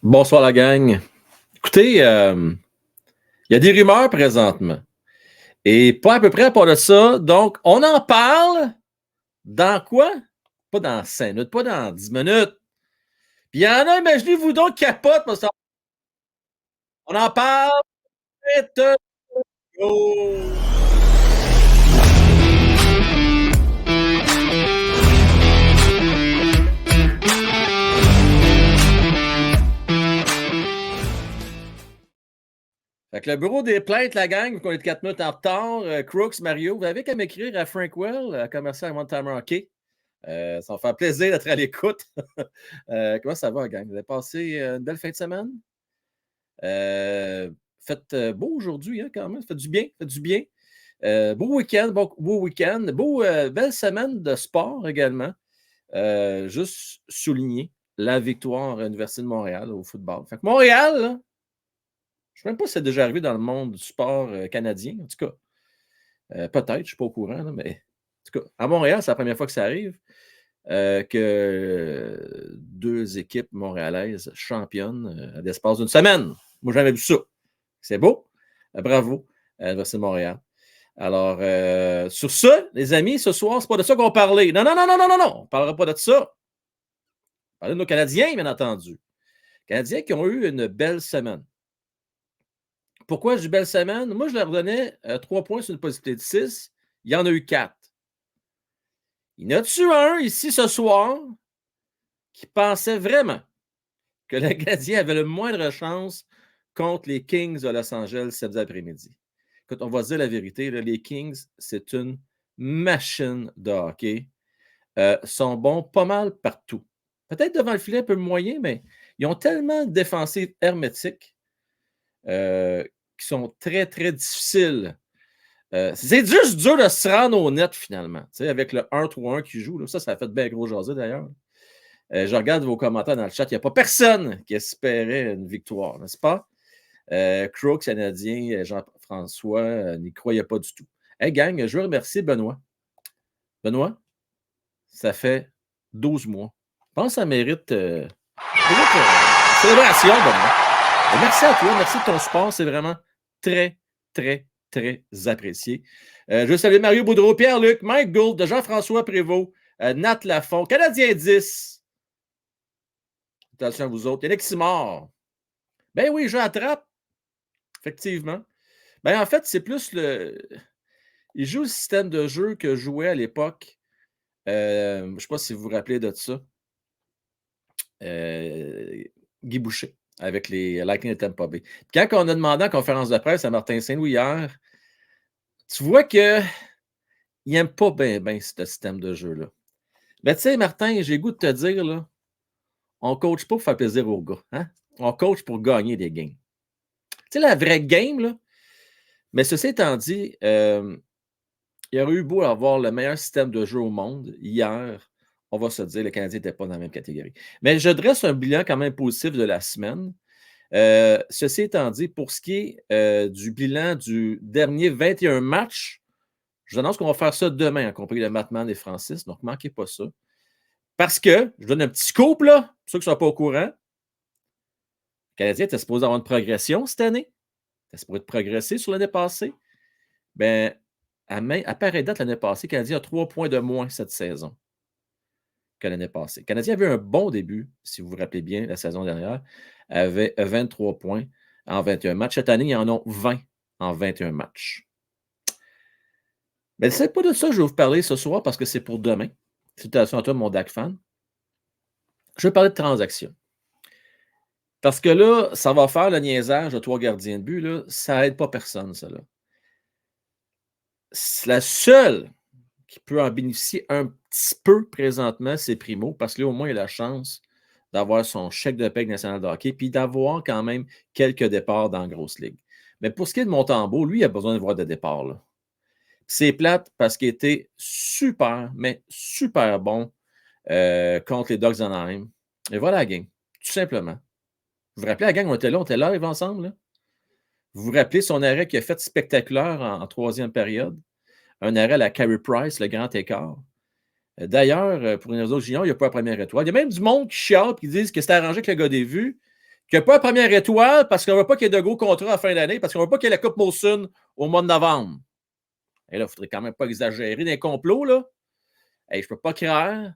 Bonsoir la gang. Écoutez, il y a des rumeurs présentement. Et pas à peu près à part de ça. Donc, on en parle dans quoi? Pas dans 5 minutes, pas dans 10 minutes. Puis il y en a, imaginez-vous donc, capote. On en parle. Vite. Oh! Fait que le bureau des plaintes, la gang, vu qu'on est 4 minutes en retard, Crooks, Mario, vous avez qu'à m'écrire à Frankwell, à commercial One Timer Hockey. Ça va faire plaisir d'être à l'écoute. Comment ça va, gang? Vous avez passé une belle fin de semaine? Faites beau aujourd'hui, hein, quand même. Fait du bien, fait du bien. Beau week-end, belle semaine de sport également. Juste souligner la victoire à l'Université de Montréal au football. Fait que Montréal, là, je ne sais même pas si c'est déjà arrivé dans le monde du sport canadien, en tout cas. Peut-être, je ne suis pas au courant, là, mais en tout cas, à Montréal, c'est la première fois que ça arrive. Que deux équipes montréalaises championnes à l'espace d'une semaine. Moi, j'avais vu ça. C'est beau. Bravo à l'Université de Montréal. Alors, sur ce, les amis, ce soir, c'est pas de ça qu'on parlait. Non. On ne parlera pas de ça. On parlait de nos Canadiens, bien entendu. Canadiens qui ont eu une belle semaine. Pourquoi j'ai une belle semaine? Moi, je leur donnais 3 points sur une possibilité de 6. Il y en a eu 4. Il y en a-tu un ici ce soir qui pensait vraiment que le Canadien avait le moindre chance contre les Kings de Los Angeles samedi après-midi? Écoute, on va se dire la vérité, là, les Kings, c'est une machine de hockey. Sont bons pas mal partout. Peut-être devant le filet un peu moyen, mais ils ont tellement de défensives hermétiques qui sont très, très difficiles. C'est juste dur de se rendre au net, finalement. Tu sais, avec le 1-3-1 qui joue, là, ça a fait bien gros jaser d'ailleurs. Je regarde vos commentaires dans le chat. Il n'y a pas personne qui espérait une victoire, n'est-ce pas? Crooks, Canadien, Jean-François n'y croyait pas du tout. Hey, gang, je veux remercier Benoît. Benoît, ça fait 12 mois. Je pense que ça mérite une célébration, Benoît. Et merci à toi, merci de ton support. C'est vraiment très, très, très apprécié. Je veux saluer Mario Boudreau, Pierre-Luc, Mike Gould, Jean-François Prévost, Nat Lafont, Canadien 10. Attention à vous autres. Yannick Simard. Ben oui, je attrape. Effectivement. Ben en fait, c'est plus le. Il joue le système de jeu que jouait à l'époque. Je ne sais pas si vous vous rappelez de ça. Guy Boucher avec les Lightning de Tampa Bay. Quand on a demandé en conférence de presse à Martin Saint-Louis hier, tu vois qu'il n'aime pas bien ce système de jeu-là. Mais tu sais, Martin, j'ai le goût de te dire, là, on ne coach pas pour faire plaisir aux gars. Hein? On coach pour gagner des games. Tu sais, la vraie game, là. Mais ceci étant dit, il y aurait eu beau avoir le meilleur système de jeu au monde. Hier, on va se dire, le Canadien n'était pas dans la même catégorie. Mais je dresse un bilan quand même positif de la semaine. Ceci étant dit, pour ce qui est du bilan du dernier 21 matchs, je vous annonce qu'on va faire ça demain, en compagnie de Mattman et Francis. Donc, ne manquez pas ça. Parce que, je donne un petit scoop, là, pour ceux qui ne sont pas au courant. Le Canadien était supposé avoir une progression cette année. Il était supposé progresser sur l'année passée. Bien, à pareille date l'année passée, le Canadien a 3 points de moins cette saison que l'année passée. Le Canadien avait un bon début, si vous vous rappelez bien, la saison dernière, avait 23 points en 21 matchs. Cette année, ils en ont 20 en 21 matchs. Mais ce n'est pas de ça que je vais vous parler ce soir parce que c'est pour demain. Salutations à toi, mon DAC fan. Je vais parler de transactions. Parce que là, ça va faire le niaisage de 3 gardiens de but. Là, ça n'aide pas personne, ça. Là. La seule qui peut en bénéficier un petit peu présentement, c'est Primo, parce que là, au moins, il a la chance d'avoir son chèque de paie national de hockey, puis d'avoir quand même quelques départs dans la grosse ligue. Mais pour ce qui est de Montembeault, lui, il a besoin de voir des départs. Là. C'est plate parce qu'il était super, mais super bon contre les Ducks d'Anaheim. Et voilà la game, tout simplement. Vous vous rappelez la gang, on était live ensemble. Là? Vous vous rappelez son arrêt qu'il a fait spectaculaire en troisième période? Un arrêt à la Carey Price, le grand écart. D'ailleurs, pour les autres juniors, il n'y a pas la première étoile. Il y a même du monde qui chiale et qui disent que c'était arrangé avec le gars des vues, qu'il n'y a pas la première étoile parce qu'on ne veut pas qu'il y ait de gros contrats à la fin d'année, parce qu'on ne veut pas qu'il y ait la Coupe Molson au mois de novembre. Et là, il ne faudrait quand même pas exagérer dans les complots, là. Et je ne peux pas croire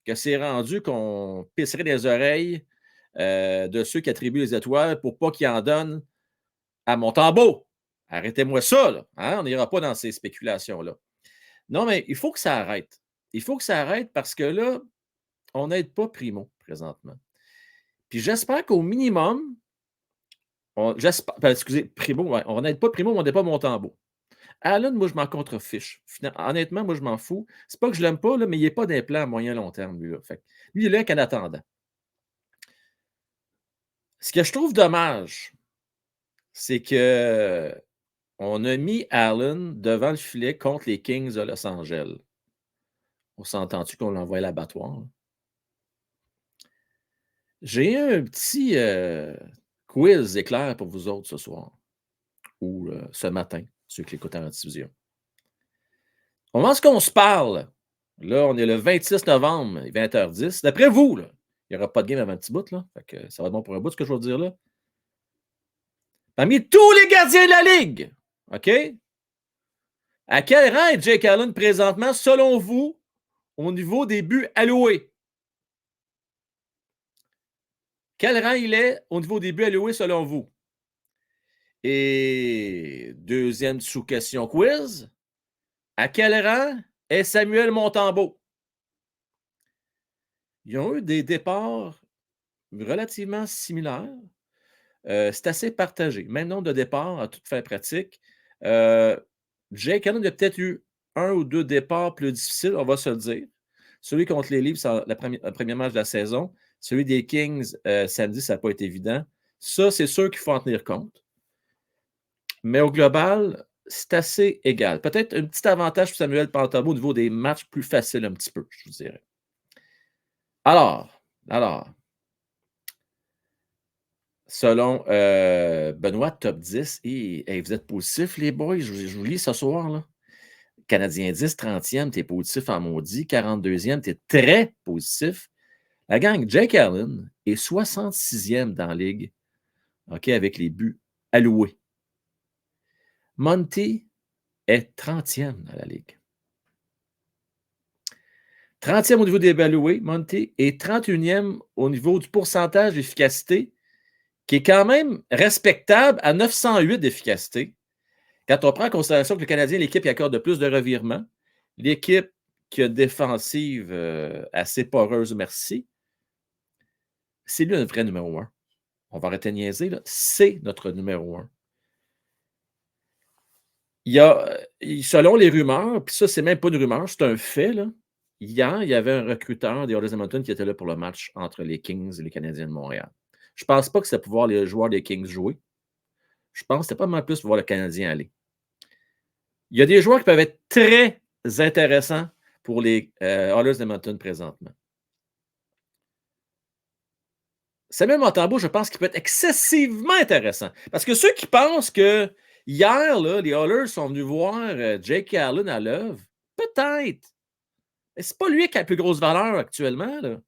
que c'est rendu qu'on pisserait les oreilles de ceux qui attribuent les étoiles pour pas qu'ils en donnent à Montembeault. Arrêtez-moi ça, là. Hein? On n'ira pas dans ces spéculations-là. Non, mais il faut que ça arrête. Il faut que ça arrête parce que là, on n'aide pas Primo présentement. Puis j'espère qu'au minimum, excusez, Primo, ouais, on n'aide pas Primo, mais on n'aide pas Montembeault. Allen, moi, je m'en contrefiche. Honnêtement, moi, je m'en fous. C'est pas que je l'aime pas, là, mais il n'est pas d'un plan à moyen long terme, lui. Là. Fait, lui, il est là qu'en attendant. Ce que je trouve dommage, c'est que on a mis Allen devant le filet contre les Kings de Los Angeles. On s'entend-tu qu'on l'envoie à l'abattoir? J'ai un petit quiz éclair pour vous autres ce soir ou ce matin, ceux qui l'écoutent en diffusion. Au moment qu'on se parle, là, on est le 26 novembre, 20h10. D'après vous, là, il n'y aura pas de game avant un petit bout, là. Fait que ça va être bon pour un bout, ce que je veux dire là. Parmi tous les gardiens de la Ligue, OK? À quel rang est Jake Allen présentement, selon vous, au niveau des buts alloués? Quel rang il est au niveau des buts alloués, selon vous? Et deuxième sous-question quiz. À quel rang est Samuel Montembeault? Ils ont eu des départs relativement similaires. C'est assez partagé. Même nombre de départs à toute fin pratique. Jake Allen a peut-être eu un ou deux départs plus difficiles, on va se le dire. Celui contre les Leafs, c'est le premier match de la saison. Celui des Kings, samedi, ça n'a pas été évident. Ça, c'est sûr qu'il faut en tenir compte. Mais au global, c'est assez égal. Peut-être un petit avantage pour Samuel Montembeault au niveau des matchs plus faciles un petit peu, je vous dirais. Alors, selon Benoît, top 10, et vous êtes positifs, les boys, je vous lis ce soir, là. Canadien 10, 30e, tu es positif en maudit. 42e, tu es très positif. La gang, Jake Allen est 66e dans la ligue, OK, avec les buts alloués. Monty est 30e dans la ligue. 30e au niveau des buts alloués, Monty, et 31e au niveau du pourcentage d'efficacité, qui est quand même respectable à 908 d'efficacité. Quand on prend en considération que le Canadien est l'équipe qui accorde le plus de revirements, l'équipe qui a une défensive assez poreuse, merci, c'est lui un vrai numéro 1. On va arrêter de niaiser, là. C'est notre numéro 1. Il y a, selon les rumeurs, puis ça, c'est même pas une rumeur, c'est un fait, là. Hier, il y avait un recruteur des Oilers Edmonton qui était là pour le match entre les Kings et les Canadiens de Montréal. Je ne pense pas que c'était pour voir les joueurs des Kings jouer. Je pense que c'était pas mal plus pour voir le Canadien aller. Il y a des joueurs qui peuvent être très intéressants pour les Oilers d'Edmonton présentement. Samuel Montembeault, je pense qu'il peut être excessivement intéressant. Parce que ceux qui pensent que hier, là, les Oilers sont venus voir Jake Allen à l'œuvre, peut-être. Mais c'est pas lui qui a la plus grosse valeur actuellement, là.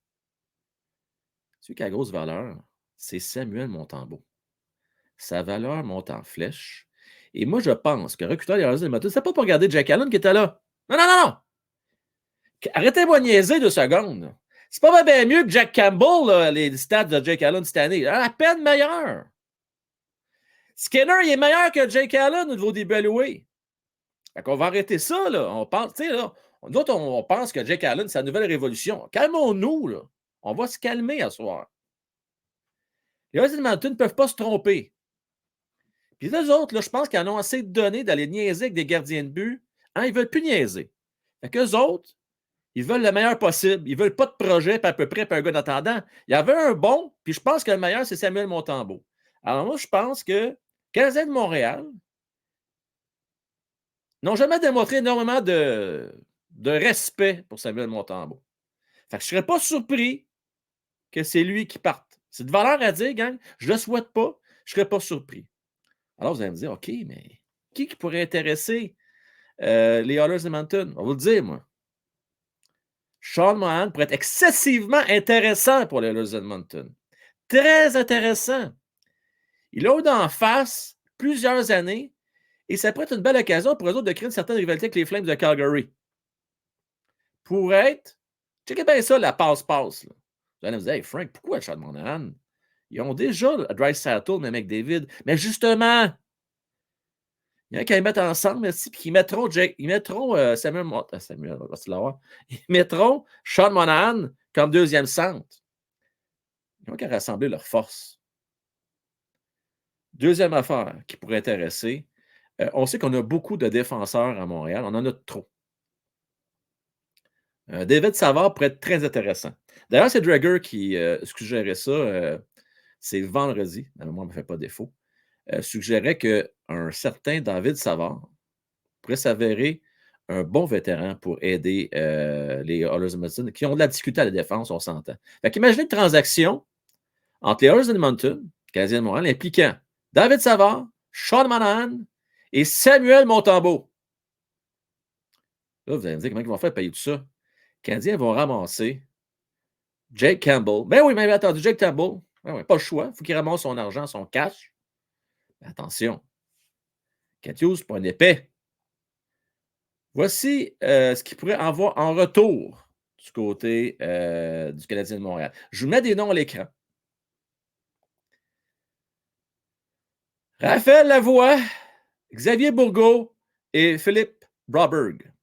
Celui qui a la grosse valeur, c'est Samuel Montembeault. Sa valeur monte en flèche. Et moi, je pense que recruteur des Oilers d'Edmonton, c'est pas pour regarder Jake Allen qui était là. Non, non, non, non! Arrêtez-moi de niaiser 2 secondes. C'est pas bien mieux que Jack Campbell, là, les stats de Jake Allen cette année. À peine meilleur. Skinner, il est meilleur que Jake Allen au niveau des buts alloués. Fait qu'on va arrêter ça, là. On pense, tu sais, là, nous autres, on pense que Jake Allen, c'est la nouvelle révolution. Calmons-nous, là. On va se calmer à ce soir. Les Oilers d'Edmonton ne peuvent pas se tromper. Puis les autres, là, je pense qu'ils en ont assez de données d'aller niaiser avec des gardiens de but. Hein, ils ne veulent plus niaiser. Fait qu'eux autres, ils veulent le meilleur possible. Ils ne veulent pas de projet, puis à peu près, puis un gars d'attendant. Il y avait un bon, puis je pense que le meilleur, c'est Samuel Montembeault. Alors moi, je pense que Canadiens de Montréal n'ont jamais démontré énormément de respect pour Samuel Montembeault. Fait que je ne serais pas surpris que c'est lui qui parte. C'est de valeur à dire, gang. Je ne le souhaite pas. Je ne serais pas surpris. Alors, vous allez me dire, OK, mais qui pourrait intéresser les Oilers d'Edmonton? On va vous le dire, moi. Sean Monahan pourrait être excessivement intéressant pour les Oilers d'Edmonton. Très intéressant. Il a eu d'en face plusieurs années et ça pourrait être une belle occasion pour eux autres de créer une certaine rivalité avec les Flames de Calgary. Pour être, checkez bien ça, la passe-passe. Là. Vous allez me dire, hey Frank, pourquoi Sean Monahan? Ils ont déjà Draisaitl, mais McDavid. Mais justement, il y en a qui mettent ensemble, puis ils mettront, Samuel, ils mettront Sean Monahan comme deuxième centre. Ils ont qu'à rassembler leurs forces. Deuxième affaire qui pourrait intéresser, on sait qu'on a beaucoup de défenseurs à Montréal. On en a trop. David Savard pourrait être très intéressant. D'ailleurs, c'est Drager qui suggérait ça. C'est vendredi. Moi, ne me fait pas défaut. Suggérait qu'un certain David Savard pourrait s'avérer un bon vétéran pour aider les Oilers Edmonton qui ont de la difficulté à la défense, on s'entend. Fait qu'imaginez une transaction entre les Oilers Edmonton, Canadiens de Montréal, impliquant David Savard, Sean Monahan et Samuel Montembeault. Là, vous allez me dire comment ils vont faire payer tout ça. Les Canadiens vont ramasser Jake Campbell. Ben oui, mais attendez, Jake Campbell, ben oui, pas le choix. Il faut qu'il ramasse son argent, son cash. Mais attention, Kent Hughes, pas un épais. Voici ce qu'il pourrait avoir en retour du côté du Canadien de Montréal. Je vous mets des noms à l'écran. Raphaël Lavoie, Xavier Bourgault et Philippe Broberg.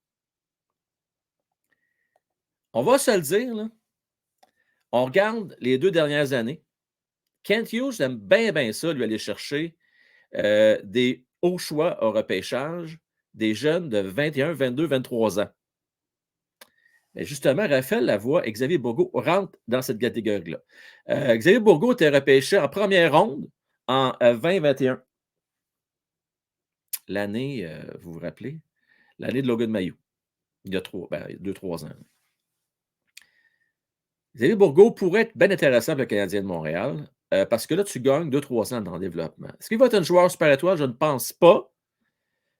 On va se le dire, là. On regarde les 2 dernières années. Kent Hughes aime bien ça, lui aller chercher des hauts choix au repêchage, des jeunes de 21, 22, 23 ans. Mais justement, Raphaël Lavoie et Xavier Bourgault rentrent dans cette catégorie-là. Xavier Bourgault était repêché en première ronde en 2021. L'année, vous vous rappelez, l'année de Logan Mailloux, il y a 2-3 ans. Xavier Bourgault pourrait être bien intéressant pour le Canadien de Montréal parce que là, tu gagnes 2-3 ans dans le développement. Est-ce qu'il va être un joueur super étoile? Je ne pense pas,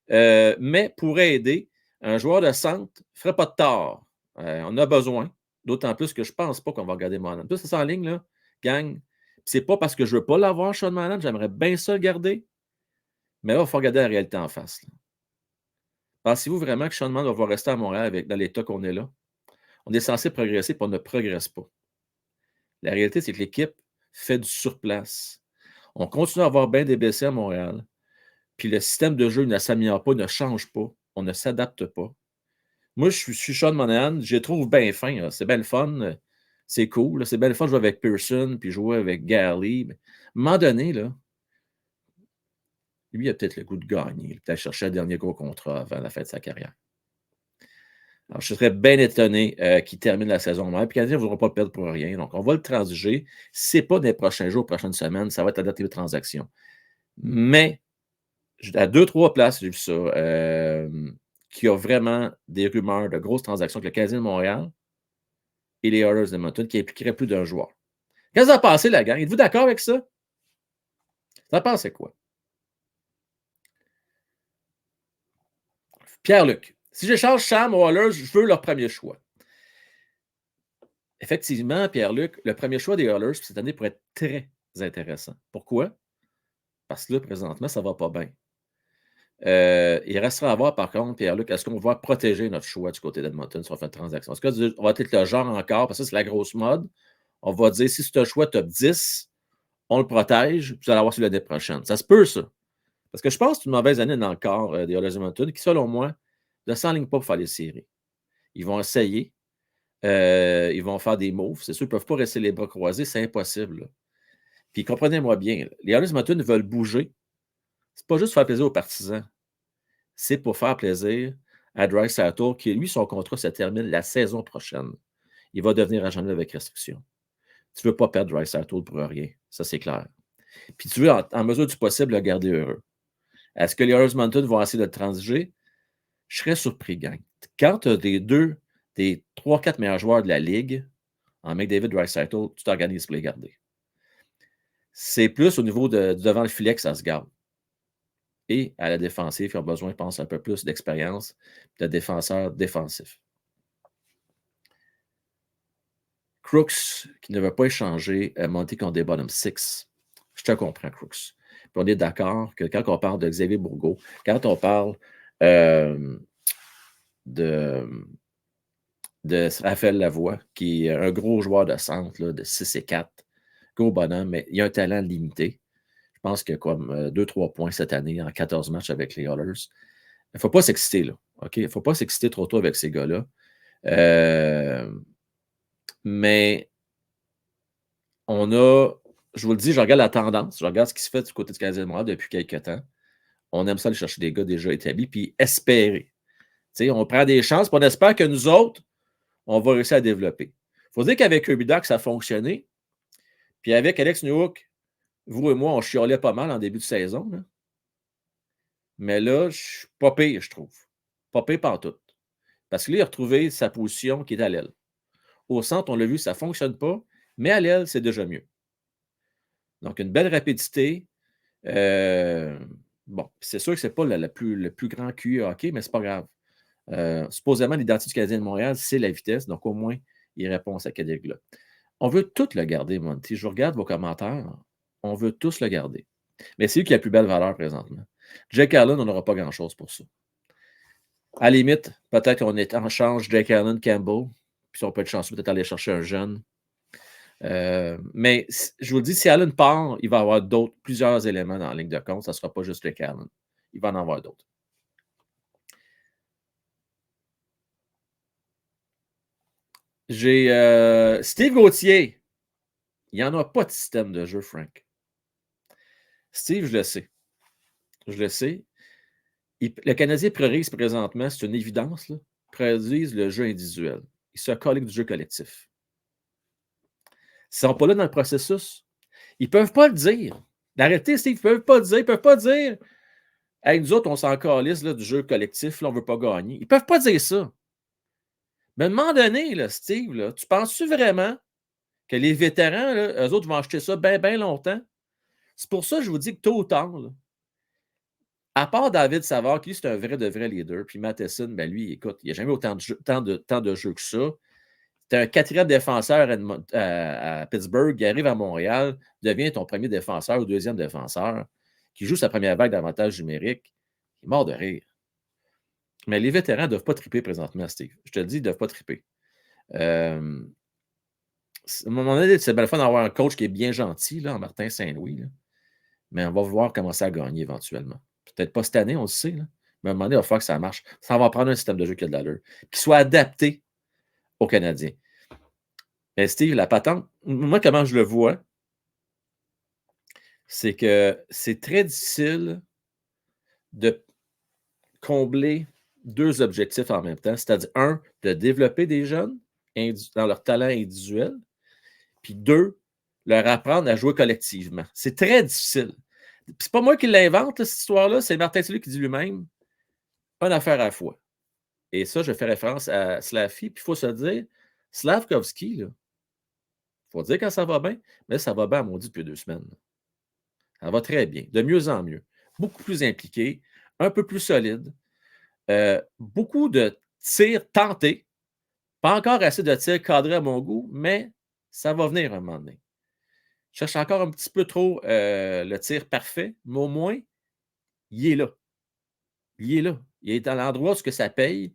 mais pourrait aider. Un joueur de centre ne ferait pas de tort. On a besoin, d'autant plus que je ne pense pas qu'on va regarder Monahan. Tout ça, c'est en ligne, là, gang. C'est pas parce que je ne veux pas l'avoir, Sean Monahan, j'aimerais bien ça le garder, mais là, il faut regarder la réalité en face. Là. Pensez-vous vraiment que Sean Monahan va rester à Montréal dans l'état qu'on est là? On est censé progresser, puis on ne progresse pas. La réalité, c'est que l'équipe fait du surplace. On continue à avoir bien des blessés à Montréal. Puis le système de jeu ne s'améliore pas, ne change pas. On ne s'adapte pas. Moi, je suis Sean Monahan. Je les trouve bien fins. Là. C'est bien le fun. C'est cool. Là. C'est bien le fun de jouer avec Pearson puis jouer avec Galley. Mais à un moment donné, là, lui, il a peut-être le goût de gagner. Il a peut-être chercher un dernier gros contrat avant la fin de sa carrière. Alors, je serais bien étonné qu'il termine la saison même. Puis, les Canadiens ne voudront pas perdre pour rien. Donc, on va le transiger. Ce n'est pas des prochains jours, prochaines semaines. Ça va être à date de transaction. Mais, à 2-3 places, j'ai vu ça, qu'il y a vraiment des rumeurs de grosses transactions avec le Canadien de Montréal et les Oilers d'Edmonton qui impliqueraient plus d'un joueur. Qu'est-ce que vous en pensez, la gang? Êtes-vous d'accord avec ça? Vous en pensez quoi? Pierre-Luc. Si j'échange Sam aux Oilers, je veux leur premier choix. Effectivement, Pierre-Luc, le premier choix des Oilers cette année pourrait être très intéressant. Pourquoi? Parce que là, présentement, ça ne va pas bien. Il restera à voir, par contre, Pierre-Luc, est-ce qu'on va protéger notre choix du côté d'Edmonton si on fait une transaction? Est-ce qu'on va être le genre encore, parce que c'est la grosse mode, on va dire si c'est un choix top 10, on le protège, puis vous allez avoir sur l'année prochaine. Ça se peut, ça. Parce que je pense que c'est une mauvaise année dans le corps des Oilers d'Edmonton qui, selon moi, ne s'enlignent pas pour faire les séries. Ils vont essayer. Ils vont faire des moves. C'est sûr, ils ne peuvent pas rester les bras croisés. C'est impossible. Là. Puis comprenez-moi bien, là, les Oilers d'Edmonton veulent bouger. C'est pas juste pour faire plaisir aux partisans. C'est pour faire plaisir à Draisaitl, qui, lui, son contrat se termine la saison prochaine. Il va devenir agent avec restriction. Tu ne veux pas perdre Draisaitl pour rien. Ça, c'est clair. Puis tu veux, en mesure du possible, le garder heureux. Est-ce que les Oilers d'Edmonton vont essayer de le transiger? Je serais surpris, gang. Quand tu as des 3-4 meilleurs joueurs de la Ligue, en McDavid, Draisaitl, tu t'organises pour les garder. C'est plus au niveau devant le filet que ça se garde. Et à la défensive, ils ont besoin, je pense, un peu plus d'expérience de défenseurs défensifs. Crooks, qui ne veut pas échanger Monty contre des bottom six. Je te comprends, Crooks. Puis on est d'accord que quand on parle de Xavier Bourgault, quand on parle de Raphaël Lavoie, qui est un gros joueur de centre, là, de 6 et 4, gros bonhomme, mais il a un talent limité. Je pense qu'il a comme 2-3 points cette année en 14 matchs avec les Oilers. Il ne faut pas s'exciter, là. OK? Il ne faut pas s'exciter trop tôt avec ces gars-là. Mais on a, je vous le dis, je regarde la tendance, je regarde ce qui se fait du côté du Canadien de Montréal depuis quelques temps. On aime ça aller chercher des gars déjà établis, puis espérer. T'sais, on prend des chances, puis on espère que nous autres, on va réussir à développer. Il faut dire qu'avec Kirby Duck, ça a fonctionné. Puis avec Alex Newhook, vous et moi, on chiolait pas mal en début de saison. Là. Mais là, je suis pas pire, je trouve. Pas pire pantoute. Parce que là, il a retrouvé sa position qui est à l'aile. Au centre, on l'a vu, ça ne fonctionne pas, mais à l'aile, c'est déjà mieux. Donc, une belle rapidité. Bon, c'est sûr que ce n'est pas le plus grand QI hockey, mais ce n'est pas grave. Supposément, l'identité du Canadien de Montréal, c'est la vitesse. Donc, au moins, il répond à cette catégorie-là. On veut tout le garder, Monty. Je regarde vos commentaires. On veut tous le garder. Mais c'est lui qui a la plus belle valeur présentement. Jake Allen, on n'aura pas grand-chose pour ça. À la limite, peut-être qu'on est en change Jake Allen, Campbell. Puis si on peut être chanceux, peut-être aller chercher un jeune. Mais je vous le dis, si Allen part, il va y avoir plusieurs éléments dans la ligne de compte. Ça ne sera pas juste Jake Allen. Il va en avoir d'autres. J'ai Steve Gauthier. Il n'y en a pas de système de jeu, Frank. Steve, je le sais. Je le sais. Le Canadien priorise présentement, c'est une évidence, là, priorise le jeu individuel. Il se colle du jeu collectif. Ils ne sont pas là dans le processus. Ils ne peuvent pas le dire. Arrêtez, Steve, ils ne peuvent pas le dire. Ils ne peuvent pas dire hey, nous autres, on s'en calisse là, du jeu collectif, là, on ne veut pas gagner. Ils ne peuvent pas dire ça. Mais à un moment donné, là, Steve, là, tu penses-tu vraiment que les vétérans, là, eux autres vont acheter ça bien, bien longtemps? C'est pour ça que je vous dis que tôt ou tard, là, à part David Savard, qui c'est un vrai de vrai leader, puis Matheson, ben lui, écoute, il n'y a jamais autant de jeux que ça. Tu es un quatrième défenseur à Pittsburgh, il arrive à Montréal, devient ton premier défenseur ou deuxième défenseur, qui joue sa première vague d'avantage numérique. Il est mort de rire. Mais les vétérans ne doivent pas triper présentement, Steve. Je te le dis, ils ne doivent pas triper. À un moment donné, c'est bien le fun d'avoir un coach qui est bien gentil, là, en Martin Saint-Louis. Là. Mais on va voir commencer à gagner éventuellement. Peut-être pas cette année, on le sait. Là. Mais à un moment donné, il va falloir que ça marche. Ça va prendre un système de jeu qui a de l'allure, qui soit adapté aux Canadiens. Mais Steve, la patente, moi, comment je le vois, c'est que c'est très difficile de combler deux objectifs en même temps. C'est-à-dire, un, de développer des jeunes dans leur talent individuel, puis deux, leur apprendre à jouer collectivement. C'est très difficile. Puis c'est pas moi qui l'invente, cette histoire-là, c'est Martin Saint-Louis qui dit lui-même, une affaire à la fois. Et ça, je fais référence à Slaffy, puis il faut se dire, Slavkovski, il faut dire quand ça va bien, mais ça va bien, à mon dit, depuis 2 semaines. Ça va très bien, de mieux en mieux. Beaucoup plus impliqué, un peu plus solide, beaucoup de tirs tentés, pas encore assez de tirs cadrés à mon goût, mais ça va venir un moment donné. Je cherche encore un petit peu trop le tir parfait, mais au moins, il est là. Il est là. Il est à l'endroit où ça paye.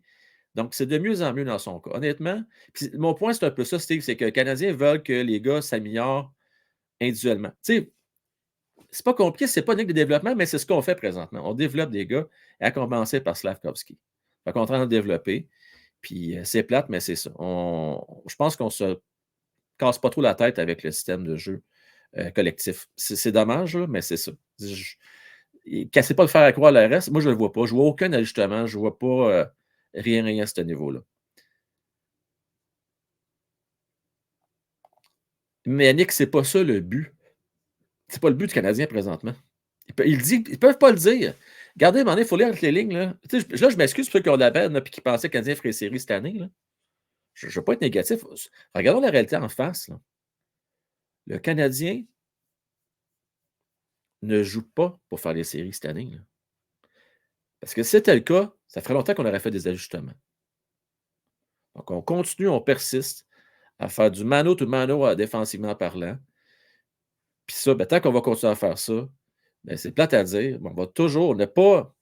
Donc, c'est de mieux en mieux dans son cas. Honnêtement, puis mon point, c'est un peu ça, Steve, c'est que les Canadiens veulent que les gars s'améliorent individuellement. Tu sais, c'est pas compliqué, c'est pas unique de développement, mais c'est ce qu'on fait présentement. On développe des gars, à commencer par Slavkovski. Fait qu'on est en train de développer. Puis c'est plate, mais c'est ça. Je pense qu'on se casse pas trop la tête avec le système de jeu collectif. C'est dommage, là, mais c'est ça. Cassez pas le fer à croire le reste. Moi, je ne le vois pas. Je ne vois aucun ajustement. Je ne vois pas rien à ce niveau-là. Mais Yannick, c'est pas ça le but. C'est pas le but du Canadien présentement. Ils peuvent pas le dire. Regardez, à un moment donné, il faut lire entre les lignes. Là, là je m'excuse pour ceux qui ont de la peine et qui pensaient que le Canadien ferait série cette année. Là. Je ne veux pas être négatif. Regardons la réalité en face. Là. Le Canadien ne joue pas pour faire les séries cette année. Là. Parce que si c'était le cas, ça ferait longtemps qu'on aurait fait des ajustements. Donc, on continue, on persiste à faire du mano to mano défensivement parlant. Puis ça, ben, tant qu'on va continuer à faire ça, Ben, c'est plate à dire, mais on va toujours ne pas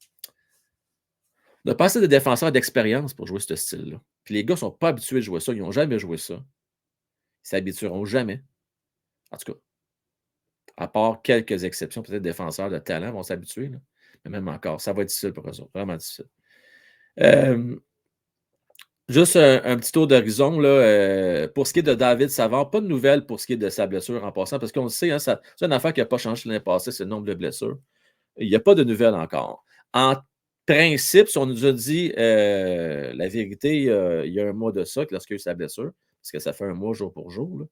assez de défenseurs d'expérience pour jouer ce style-là. Puis les gars ne sont pas habitués de jouer ça, ils n'ont jamais joué ça. Ils ne s'habitueront jamais. En tout cas, à part quelques exceptions, peut-être défenseurs de talent vont s'habituer, là. Mais même encore, ça va être difficile pour eux autres, vraiment difficile. Juste un petit tour d'horizon, là, pour ce qui est de David Savard, pas de nouvelles pour ce qui est de sa blessure en passant, parce qu'on le sait, hein, c'est une affaire qui n'a pas changé l'année passée, c'est le nombre de blessures. Il n'y a pas de nouvelles encore. En principe, si on nous a dit la vérité il y a un mois de ça, lorsqu'il y a eu sa blessure, parce que ça fait un mois jour pour jour, là,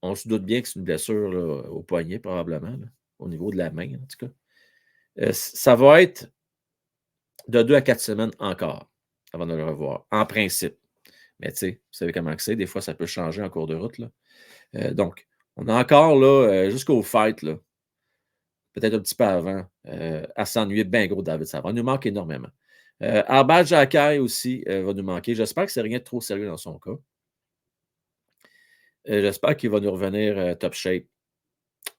on se doute bien que c'est une blessure là, au poignet, probablement, là, au niveau de la main, en tout cas. Ça va être de 2 à 4 semaines encore avant de le revoir, en principe. Mais tu sais, vous savez comment c'est, des fois, ça peut changer en cours de route. Là. Donc, on a encore là, jusqu'au fight, là, peut-être un petit peu avant, à s'ennuyer bien gros David Savard. Il nous manque énormément. Arbad Jacquet aussi va nous manquer. J'espère que c'est rien de trop sérieux dans son cas. J'espère qu'il va nous revenir top shape.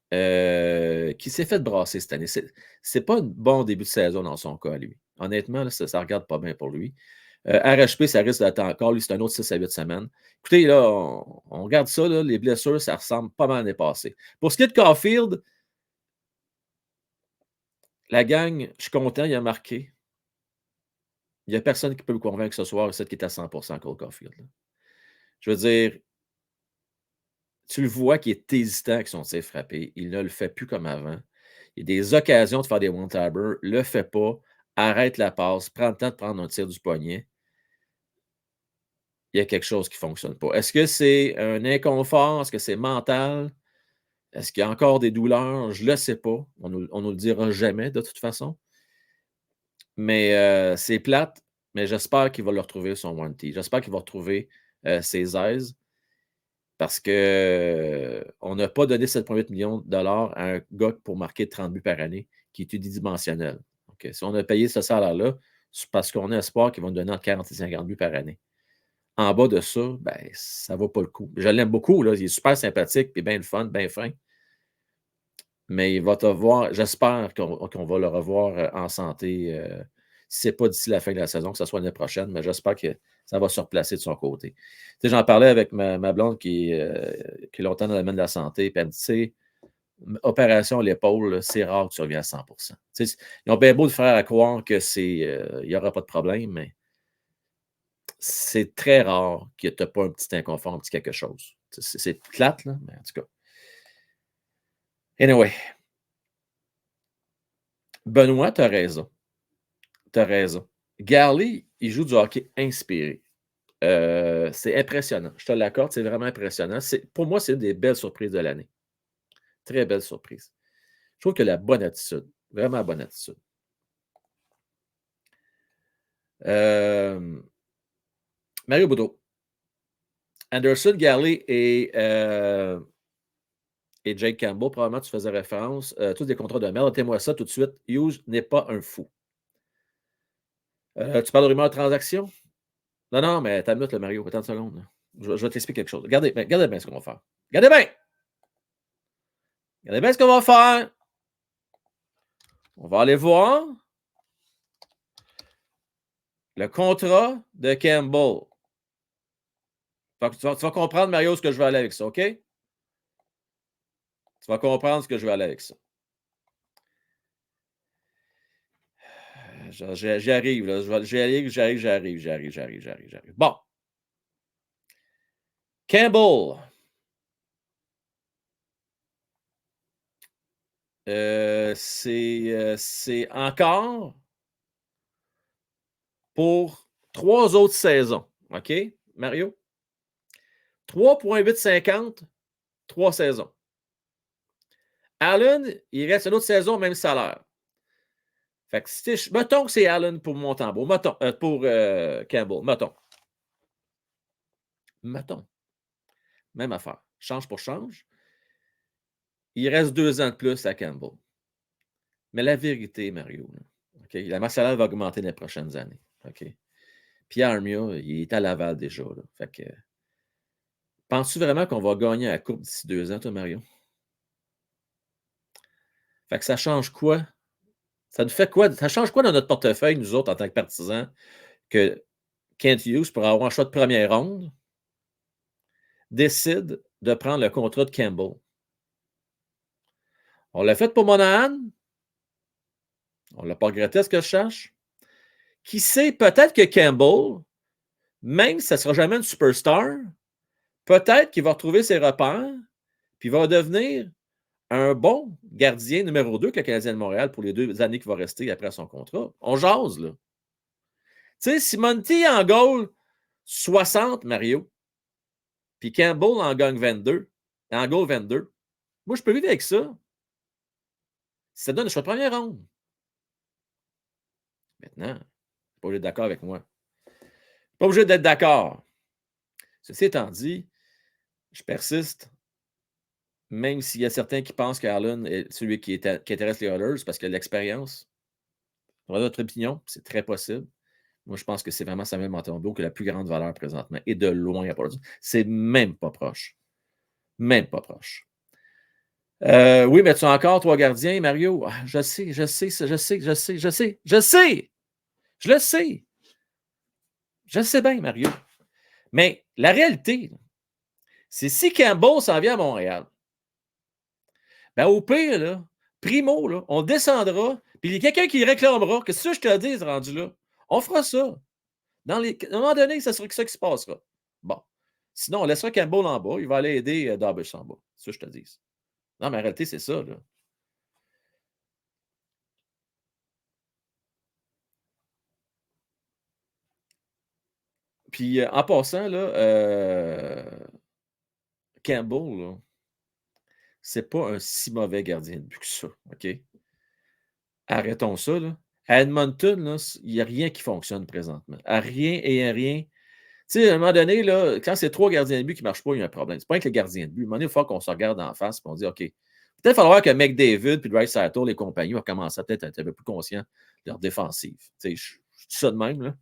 Qui s'est fait brasser cette année. C'est pas un bon début de saison dans son cas, lui. Honnêtement, là, ça ne regarde pas bien pour lui. RHP, ça risque d'être encore, lui, c'est un autre 6 à 8 semaines. Écoutez, là, on regarde ça, là, les blessures, ça ressemble pas mal à l'année passée. Pour ce qui est de Caulfield, la gang, je suis content, il a marqué. Il n'y a personne qui peut me convaincre ce soir, c'est qui est à 100% Cole Caulfield. Là. Je veux dire, tu le vois qu'il est hésitant avec son tir frappé. Il ne le fait plus comme avant. Il y a des occasions de faire des one-tabers, le fait pas, arrête la passe, prend le temps de prendre un tir du poignet. Il y a quelque chose qui ne fonctionne pas. Est-ce que c'est un inconfort? Est-ce que c'est mental? Est-ce qu'il y a encore des douleurs? Je ne le sais pas. On ne nous le dira jamais de toute façon. Mais c'est plate, mais j'espère qu'il va le retrouver son one-T. J'espère qu'il va retrouver ses aises parce qu'on n'a pas donné 7,8 millions de dollars à un gars pour marquer 30 buts par année qui est unidimensionnel. Okay? Si on a payé ce salaire-là, c'est parce qu'on a espoir qu'il va nous donner entre 40 et 50 buts par année. En bas de ça, ben, ça ne vaut pas le coup. Je l'aime beaucoup, là. Il est super sympathique, puis bien le fun, bien fin. Mais il va te voir, j'espère qu'on va le revoir en santé. Si ce n'est pas d'ici la fin de la saison, que ce soit l'année prochaine, mais j'espère que ça va se replacer de son côté. Tu sais, j'en parlais avec ma blonde qui est longtemps dans le domaine de la santé, puis elle me dit, tu sais, opération à l'épaule, c'est rare que tu reviens à 100%. Tu sais, ils ont bien beau de faire à croire que il n'y aura pas de problème, mais c'est très rare que tu n'aies pas un petit inconfort, un petit quelque chose. C'est plate, là, mais en tout cas. Anyway. Benoît, tu as raison. Tu as raison. Garley, il joue du hockey inspiré. C'est impressionnant. Je te l'accorde, c'est vraiment impressionnant. Pour moi, c'est une des belles surprises de l'année. Très belle surprise. Je trouve qu'il a la bonne attitude. Vraiment bonne attitude. Mario Boudreau. Anderson, Garley et Jake Campbell, probablement tu faisais référence. Tous des contrats de merde. Notez-moi ça tout de suite. Hughes n'est pas un fou. Tu parles de rumeur de transaction? Non, non, mais t'as une minute, le Mario. Attends une seconde. Là. Je vais t'expliquer quelque chose. Regardez bien ce qu'on va faire. Regardez bien! Regardez bien ce qu'on va faire. On va aller voir le contrat de Campbell. Tu vas comprendre, Mario, ce que je vais aller avec ça, OK? Tu vas comprendre ce que je vais aller avec ça. J'y arrive, là. J'arrive. Bon. Campbell. C'est encore pour 3 autres saisons. OK, Mario? 3,850, 3 saisons. Allen, il reste une autre saison, même salaire. Fait que mettons que c'est Allen pour Montembeau. Mettons, pour Campbell. Mettons. Même affaire. Change pour change. Il reste 2 ans de plus à Campbell. Mais la vérité, Mario, là, okay, la masse salariale va augmenter dans les prochaines années. Okay? Pierre Armia, il est à Laval déjà. Là. Fait que, penses-tu vraiment qu'on va gagner à la coupe d'ici 2 ans, toi, Mario? Fait que ça change quoi? Ça nous fait quoi? Ça change quoi dans notre portefeuille, nous autres, en tant que partisans, que Kent Hughes, pour avoir un choix de première ronde, décide de prendre le contrat de Campbell? On l'a fait pour Monahan. On ne l'a pas regretté, ce que je cherche. Qui sait, peut-être que Campbell, même si ça ne sera jamais une superstar, peut-être qu'il va retrouver ses repères, puis il va devenir un bon gardien numéro 2 que le Canadien de Montréal pour les 2 années qui vont rester après son contrat. On jase, là. Tu sais, si Monty en goal 60, Mario, puis Campbell en gagne 22, en goal 22, moi, je peux vivre avec ça. Ça donne un choix de première ronde. Maintenant, pas obligé d'être d'accord avec moi. Pas obligé d'être d'accord. Ceci étant dit, je persiste, même s'il y a certains qui pensent qu'Allen est celui qui intéresse les Oilers parce qu'il a de l'expérience. Dans notre opinion, c'est très possible. Moi, je pense que c'est vraiment Samuel Montembeault qui a la plus grande valeur présentement. Et de loin à part. C'est même pas proche. Même pas proche. Oui, mais tu as encore 3 gardiens, Mario. Ah, je sais. Je le sais. Je le sais bien, Mario. Mais la réalité, c'est si Campbell s'en vient à Montréal, ben au pire, là, primo, là, on descendra, puis il y a quelqu'un qui réclamera que ça, je te dis, rendu là, on fera ça. À un moment donné, ça sera ça qui se passera. Bon. Sinon, on laissera Campbell en bas. Il va aller aider Darvish en bas. Ça, je te dis. Non, mais en réalité, c'est ça, là. Puis, en passant, là, Campbell, là, c'est pas un si mauvais gardien de but que ça, OK? Arrêtons ça, là. À Edmonton, là, il n'y a rien qui fonctionne présentement. À rien et à rien. Tu sais, à un moment donné, là, quand c'est 3 gardiens de but qui ne marchent pas, il y a un problème. C'est pas avec le gardien de but. À un moment donné, il faut qu'on se regarde en face et qu'on dit OK, peut-être falloir que McDavid puis Dreisaitl Sato, les compagnies, vont commencer à peut-être être un peu plus conscients de leur défensive. Tu sais, je dis ça de même, là.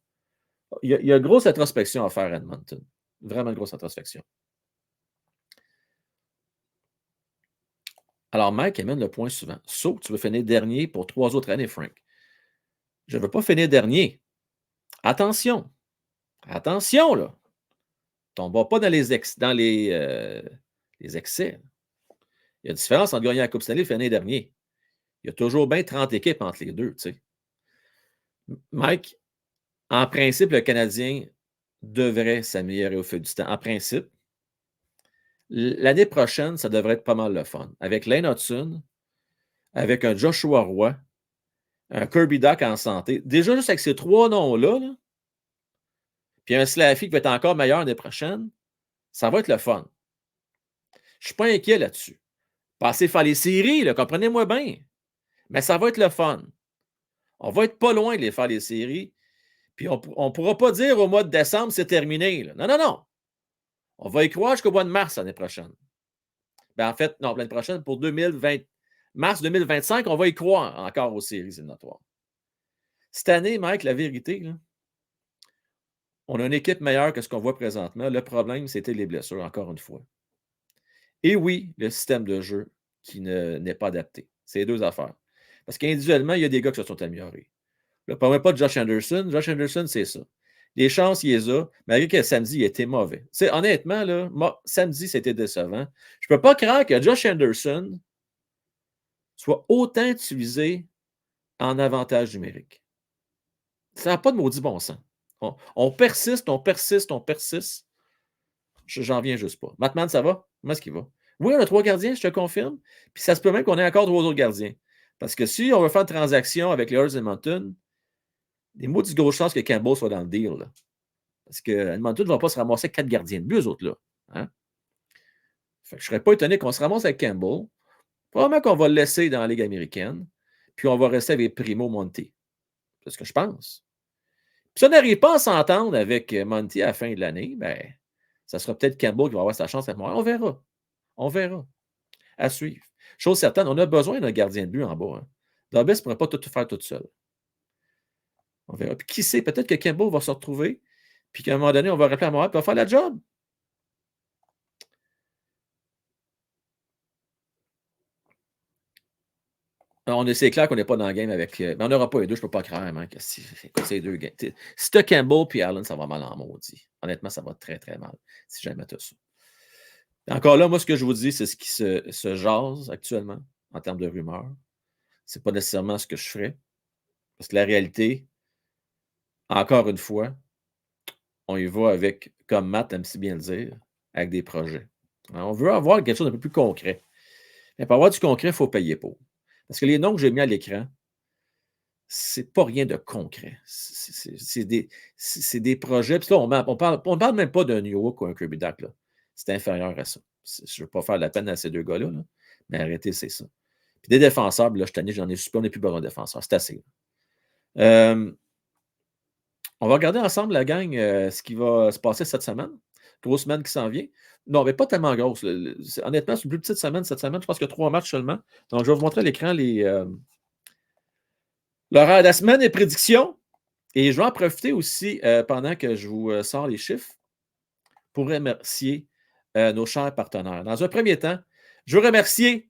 Il y a une grosse introspection à faire à Edmonton. Vraiment une grosse introspection. Alors, Mike amène le point suivant. Sauf que tu veux finir dernier pour 3 autres années, Frank. Je ne veux pas finir dernier. Attention. Attention, là. Tombons pas dans les excès. Il y a une différence entre gagner la Coupe Stanley et finir dernier. Il y a toujours bien 30 équipes entre les deux. Tu sais. Mike, en principe, le Canadien devrait s'améliorer au fil du temps. En principe, l'année prochaine, ça devrait être pas mal le fun. Avec Lane Hudson, avec un Joshua Roy, un Kirby Duck en santé. Déjà, juste avec ces 3 noms-là, là, puis un Slaffy qui va être encore meilleur l'année prochaine, ça va être le fun. Je ne suis pas inquiet là-dessus. Passer faire les séries, là, comprenez-moi bien. Mais ça va être le fun. On va être pas loin de les faire les séries. Puis on ne pourra pas dire au mois de décembre, c'est terminé. Là. Non, non, non. On va y croire jusqu'au mois de mars l'année prochaine. Ben, en fait, non, l'année prochaine, pour 2020, mars 2025, on va y croire encore aux séries éliminatoires. Cette année, Mike, la vérité, là, on a une équipe meilleure que ce qu'on voit présentement. Le problème, c'était les blessures, encore une fois. Et oui, le système de jeu qui n'est pas adapté. C'est les 2 affaires. Parce qu'individuellement, il y a des gars qui se sont améliorés. Ne parlez pas de Josh Anderson. Josh Anderson, c'est ça. Les chances, il les a, malgré que samedi, il était mauvais. T'sais, honnêtement, là, samedi, c'était décevant. Je ne peux pas croire que Josh Anderson soit autant utilisé en avantage numérique. Ça n'a pas de maudit bon sens. On persiste. J'en viens juste pas. Matman, ça va? Comment est-ce qu'il va? Oui, on a 3 gardiens, je te confirme. Puis ça se peut même qu'on ait encore 3 autres gardiens. Parce que si on veut faire une transaction avec les Oilers Edmonton, des maudites grosses chances que Campbell soit dans le deal. Là. Parce que Edmonton ne va pas se ramasser avec 4 gardiens de but, eux autres, là. Hein? Fait que je ne serais pas étonné qu'on se ramasse avec Campbell. Probablement qu'on va le laisser dans la Ligue américaine. Puis on va rester avec Primo Monty. C'est ce que je pense. Puis si on n'arrive pas à s'entendre avec Monty à la fin de l'année, ben, ça sera peut-être Campbell qui va avoir sa chance avec moi. On verra. On verra. À suivre. Chose certaine, on a besoin d'un gardien de but en bas. Hein. Dobbs ne pourrait pas tout faire tout seul. On verra. Puis qui sait, peut-être que Campbell va se retrouver, puis qu'à un moment donné, on va rappeler à Montréal, puis on va faire la job. C'est clair qu'on n'est pas dans le game avec. Mais on n'aura pas les deux, je ne peux pas croire, man, que écoute, ces deux games. Si tu as Campbell et Allen, ça va mal en maudit. Honnêtement, ça va très, très mal si jamais tu as ça. Et encore là, moi, ce que je vous dis, c'est ce qui se jase actuellement en termes de rumeurs. Ce n'est pas nécessairement ce que je ferais. Parce que la réalité, encore une fois, on y va avec, comme Matt aime si bien le dire, avec des projets. Alors, on veut avoir quelque chose d'un peu plus concret. Mais pour avoir du concret, il faut payer pour. Parce que les noms que j'ai mis à l'écran, c'est pas rien de concret. C'est des projets. Puis là, on ne parle même pas d'un New York ou un Kirby Duck. C'est inférieur à ça. Je ne veux pas faire de la peine à ces deux gars-là, mais arrêtez, c'est ça. Puis des défenseurs, là, je suis tanné, j'en ai super, on n'a plus besoin de défenseurs. C'est assez. On va regarder ensemble, la gang, ce qui va se passer cette semaine. Grosse semaine qui s'en vient. Non, mais pas tellement grosse. Honnêtement, c'est une plus petite semaine cette semaine. Je pense qu'il y a 3 matchs seulement. Donc, je vais vous montrer à l'écran l'horaire de la semaine et prédictions. Et je vais en profiter aussi pendant que je vous sors les chiffres pour remercier nos chers partenaires. Dans un premier temps, je veux remercier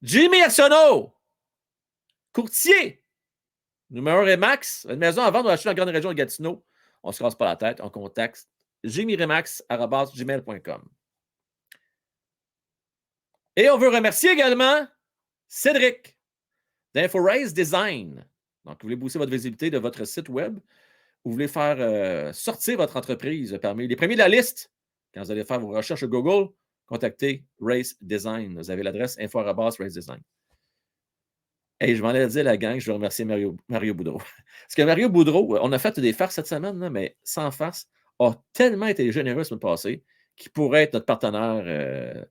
Jimmy Arsenault, courtier, numéro 1 Remax, une maison à vendre, on va acheter dans la grande région de Gatineau. On ne se casse pas la tête, on contacte jimmyremax@gmail.com. Et on veut remercier également Cédric d'InfoRace Design. Donc, vous voulez booster votre visibilité de votre site web, vous voulez faire sortir votre entreprise parmi les premiers de la liste. Quand vous allez faire vos recherches sur Google, contactez Race Design. Vous avez l'adresse info@race design. Et je m'en allais dire la gang, je veux remercier Mario Boudreau. Parce que Mario Boudreau, on a fait des farces cette semaine, là, mais sans farce, a tellement été généreux la semaine passée qu'il pourrait être notre partenaire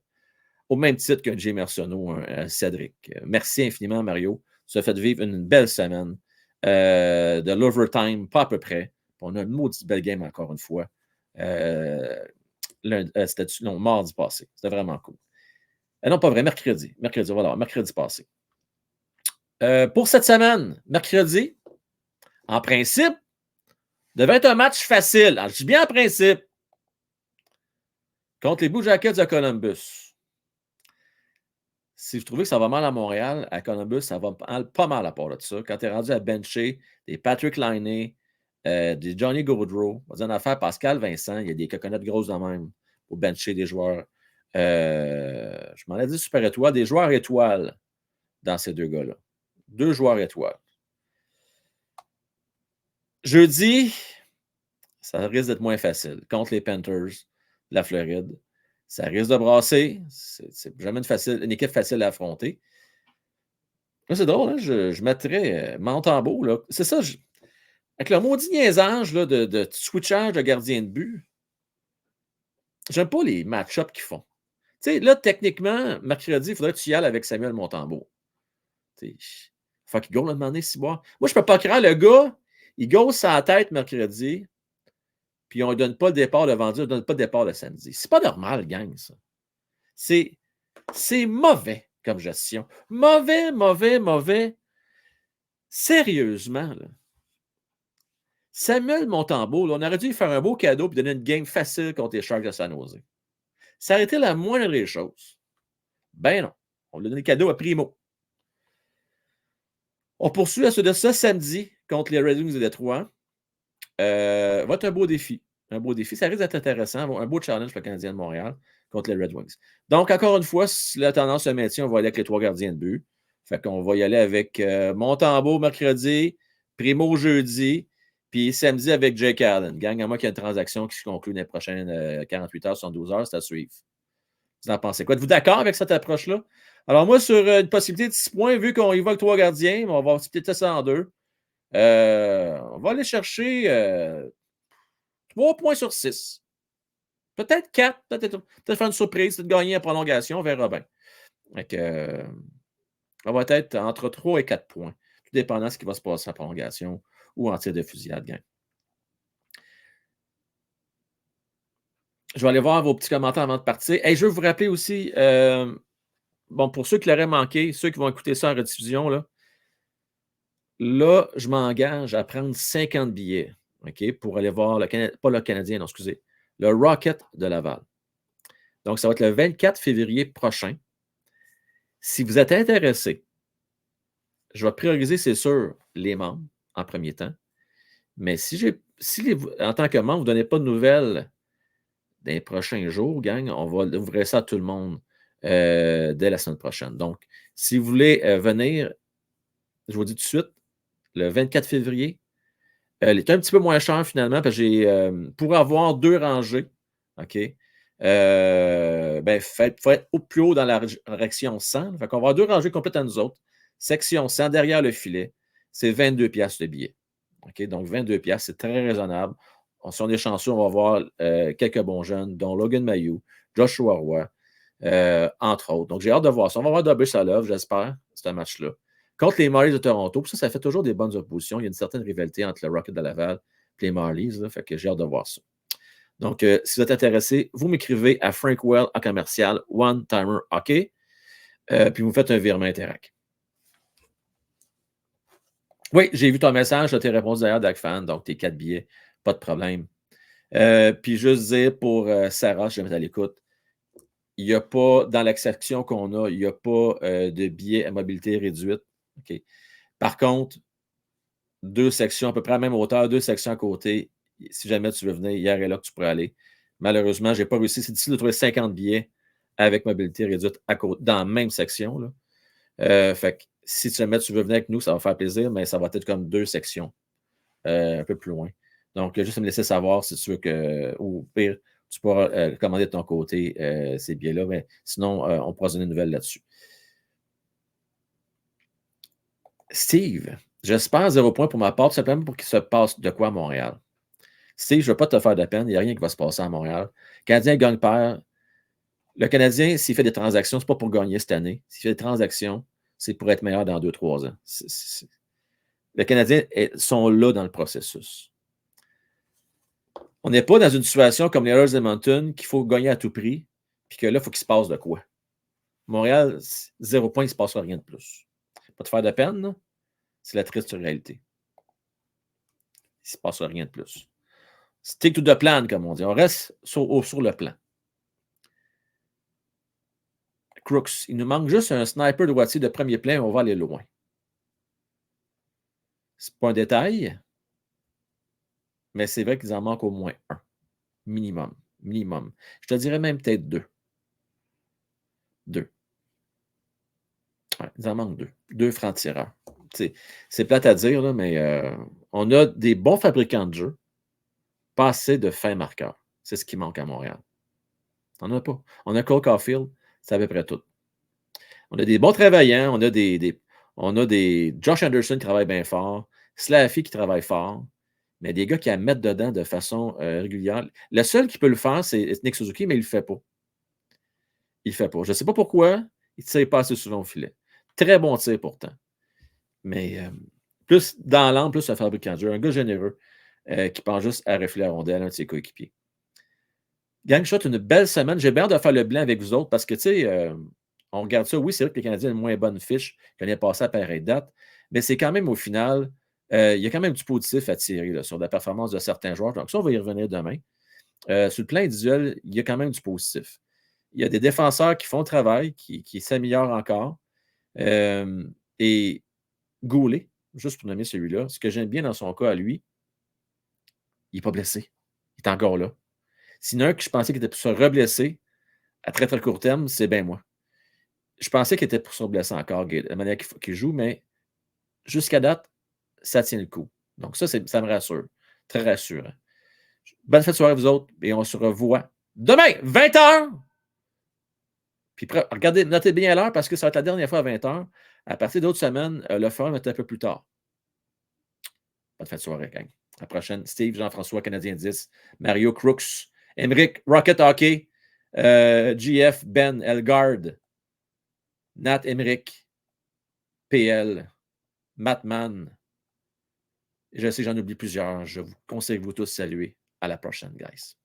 au même titre que Jay Arsenault, Cédric. Merci infiniment, Mario. Tu as fait vivre une belle semaine de l'overtime, pas à peu près. On a une maudite belle game encore une fois. C'était mardi passé. C'était vraiment cool. Non, pas vrai, mercredi. Voilà, mercredi passé. Pour cette semaine, mercredi, en principe, devait être un match facile. Alors, je dis bien en principe. Contre les Blue Jackets de Columbus. Si vous trouvez que ça va mal à Montréal, à Columbus, ça va pas mal à part de ça. Quand tu es rendu à bencher des Patrick Laine, des Johnny Gaudreau, on va dire une affaire, Pascal Vincent, il y a des coconuts grosses de même pour bencher des joueurs. Je m'en ai dit super étoile, des joueurs étoiles dans ces deux gars-là. 2 joueurs étoiles. Jeudi, ça risque d'être moins facile. Contre les Panthers de la Floride, ça risque de brasser. C'est jamais une équipe facile à affronter. Là, c'est drôle, hein? Je mettrais Montembeault. C'est ça, avec le maudit niaisage là, de switchage de gardien de but, j'aime pas les match-ups qu'ils font. Tu sais, là, techniquement, mercredi, il faudrait que tu y ailles avec Samuel Montembeault. Il faut qu'il goal à demander si boire. Moi, je peux pas croire, le gars, il goal sa tête mercredi, puis on ne donne pas le départ le vendredi, on ne donne pas le départ le samedi. C'est pas normal, gang, ça. C'est mauvais comme gestion. Mauvais, mauvais, mauvais. Sérieusement, là. Samuel Montembeault, on aurait dû lui faire un beau cadeau et donner une game facile contre les Sharks de San Jose. Ça aurait été la moindre des choses. Ben non. On lui a donné le cadeau à Primo. On poursuit à ce de ça samedi contre les Red Wings de Détroit. Va être un beau défi. Un beau défi. Ça risque d'être intéressant. Un beau challenge pour le Canadien de Montréal contre les Red Wings. Donc, encore une fois, si la tendance se maintient, on va aller avec les 3 gardiens de but. Fait qu'on va y aller avec Montembeault mercredi, Primo jeudi, puis samedi avec Jake Allen. Gang, à moi qu'il y a une transaction qui se conclut dans les prochaines 48 heures, 72 heures, c'est à suivre. Vous en pensez quoi? Êtes-vous d'accord avec cette approche-là? Alors, moi, sur une possibilité de 6 points, vu qu'on y va avec 3 gardiens, on va splitter ça en 2. On va aller chercher 3 points sur 6. Peut-être 4. Peut-être faire une surprise, peut-être gagner en prolongation. On verra bien. Donc, on va être entre 3 et 4 points. Tout dépendant de ce qui va se passer en prolongation ou en tir de fusillade. Gang. Je vais aller voir vos petits commentaires avant de partir. Et je veux vous rappeler aussi, bon, pour ceux qui l'auraient manqué, ceux qui vont écouter ça en rediffusion, là, je m'engage à prendre 50 billets, OK, pour aller voir pas le Canadien, non, excusez, le Rocket de Laval. Donc, ça va être le 24 février prochain. Si vous êtes intéressé, je vais prioriser, c'est sûr, les membres en premier temps. Mais si en tant que membre, vous ne donnez pas de nouvelles dans les prochains jours, gang, on va ouvrir ça à tout le monde dès la semaine prochaine. Donc, si vous voulez venir, je vous dis tout de suite, le 24 février, il est un petit peu moins cher finalement, parce que j'ai pour avoir 2 rangées, OK? Ben, faut être au plus haut dans la direction 100. Fait qu'on va avoir 2 rangées complètes à nous autres. Section 100, derrière le filet, c'est 22 piastres le billet. OK? Donc, 22 piastres, c'est très raisonnable. Si on est chanceux, on va voir quelques bons jeunes, dont Logan Mayou, Joshua Roy, entre autres. Donc, j'ai hâte de voir ça. On va voir Dobby Salov, j'espère, ce match-là. Contre les Marlies de Toronto. Puis ça fait toujours des bonnes oppositions. Il y a une certaine rivalité entre le Rocket de Laval et les Marlies. Là, fait que j'ai hâte de voir ça. Donc, si vous êtes intéressé, vous m'écrivez à Frankwell en commercial, One Timer Hockey, puis vous faites un virement Interac. Oui, j'ai vu ton message, je t'ai répondu d'ailleurs, DAC-Fan, donc tes 4 billets, pas de problème. Puis juste dire pour Sarah, je vais mettre à l'écoute, il n'y a pas, dans la section qu'on a, il n'y a pas de billets à mobilité réduite. OK. Par contre, 2 sections à peu près à la même hauteur, 2 sections à côté. Si jamais tu veux venir, hier et là que tu pourrais aller. Malheureusement, je n'ai pas réussi. C'est difficile de trouver 50 billets avec mobilité réduite dans la même section. Là. Fait que si jamais tu veux venir avec nous, ça va faire plaisir, mais ça va être comme 2 sections un peu plus loin. Donc, juste me laisser savoir si tu veux que, ou pire, tu pourras commander de ton côté ces billets-là. Mais sinon, on pourra se donner une nouvelle là-dessus. Steve, j'espère 0 point pour ma part, tout simplement pour qu'il se passe de quoi à Montréal. Steve, je ne veux pas te faire de peine, il n'y a rien qui va se passer à Montréal. Le Canadien gagne-perd. Le Canadien, s'il fait des transactions, ce n'est pas pour gagner cette année. S'il fait des transactions, c'est pour être meilleur dans 2-3 ans. Les Canadiens sont là dans le processus. On n'est pas dans une situation comme les Oilers d'Edmonton qu'il faut gagner à tout prix, puis que là, il faut qu'il se passe de quoi. Montréal, 0 point, il ne se passera rien de plus. Pas te faire de peine, là. C'est la triste réalité. Il ne se passera rien de plus. Stick to the plan, comme on dit. On reste sur le plan. Crooks, il nous manque juste un sniper de droitier de premier plan et on va aller loin. C'est pas un détail, mais c'est vrai qu'ils en manquent au moins un. Minimum. Minimum. Je te dirais même peut-être 2. 2. Ouais, ils en manquent 2. 2 francs-tireurs. C'est plate à dire, là, mais on a des bons fabricants de jeux, pas assez de fins marqueurs. C'est ce qui manque à Montréal. On n'en a pas. On a Cole Caulfield, c'est à peu près tout. On a des bons travaillants, on a des Josh Anderson qui travaille bien fort, Slaffy qui travaille fort, mais des gars qui la mettent dedans de façon régulière. Le seul qui peut le faire, c'est Nick Suzuki, mais il ne le fait pas. Il ne le fait pas. Je ne sais pas pourquoi, il ne tire pas assez souvent au filet. Très bon tir pourtant. Mais plus dans l'âme, plus un fabricant de jeu, un gars généreux qui pense juste à refler la rondelle, un de ses coéquipiers. Gang, je souhaite une belle semaine. J'ai bien hâte de faire le blanc avec vous autres parce que, tu sais, on regarde ça. Oui, c'est vrai que les Canadiens ont une moins bonne fiche que l'année passée à pareille date, mais c'est quand même au final, il y a quand même du positif à tirer là, sur la performance de certains joueurs. Donc, ça, on va y revenir demain. Sur le plan individuel, il y a quand même du positif. Il y a des défenseurs qui font le travail, qui s'améliorent encore. Et Goulet, juste pour nommer celui-là, ce que j'aime bien dans son cas à lui, il n'est pas blessé. Il est encore là. Sinon, que je pensais qu'il était pour se reblesser à très très court terme, c'est bien moi. Je pensais qu'il était pour se reblesser encore, de la manière qu'il joue, mais jusqu'à date, ça tient le coup. Donc, ça me rassure. Très rassurant. Bonne fête de soirée à vous autres et on se revoit demain, 20h. Puis regardez, notez bien l'heure parce que ça va être la dernière fois à 20h. À partir d'autres semaines, le forum est un peu plus tard. Bonne fête de soirée, gang. À la prochaine. Steve, Jean-François, Canadien 10, Mario Crooks, Emeric, Rocket Hockey, GF, Ben, Elgard, Nat Emeric, PL, Matman. Je sais, j'en oublie plusieurs. Je vous conseille de vous tous saluer. À la prochaine, guys.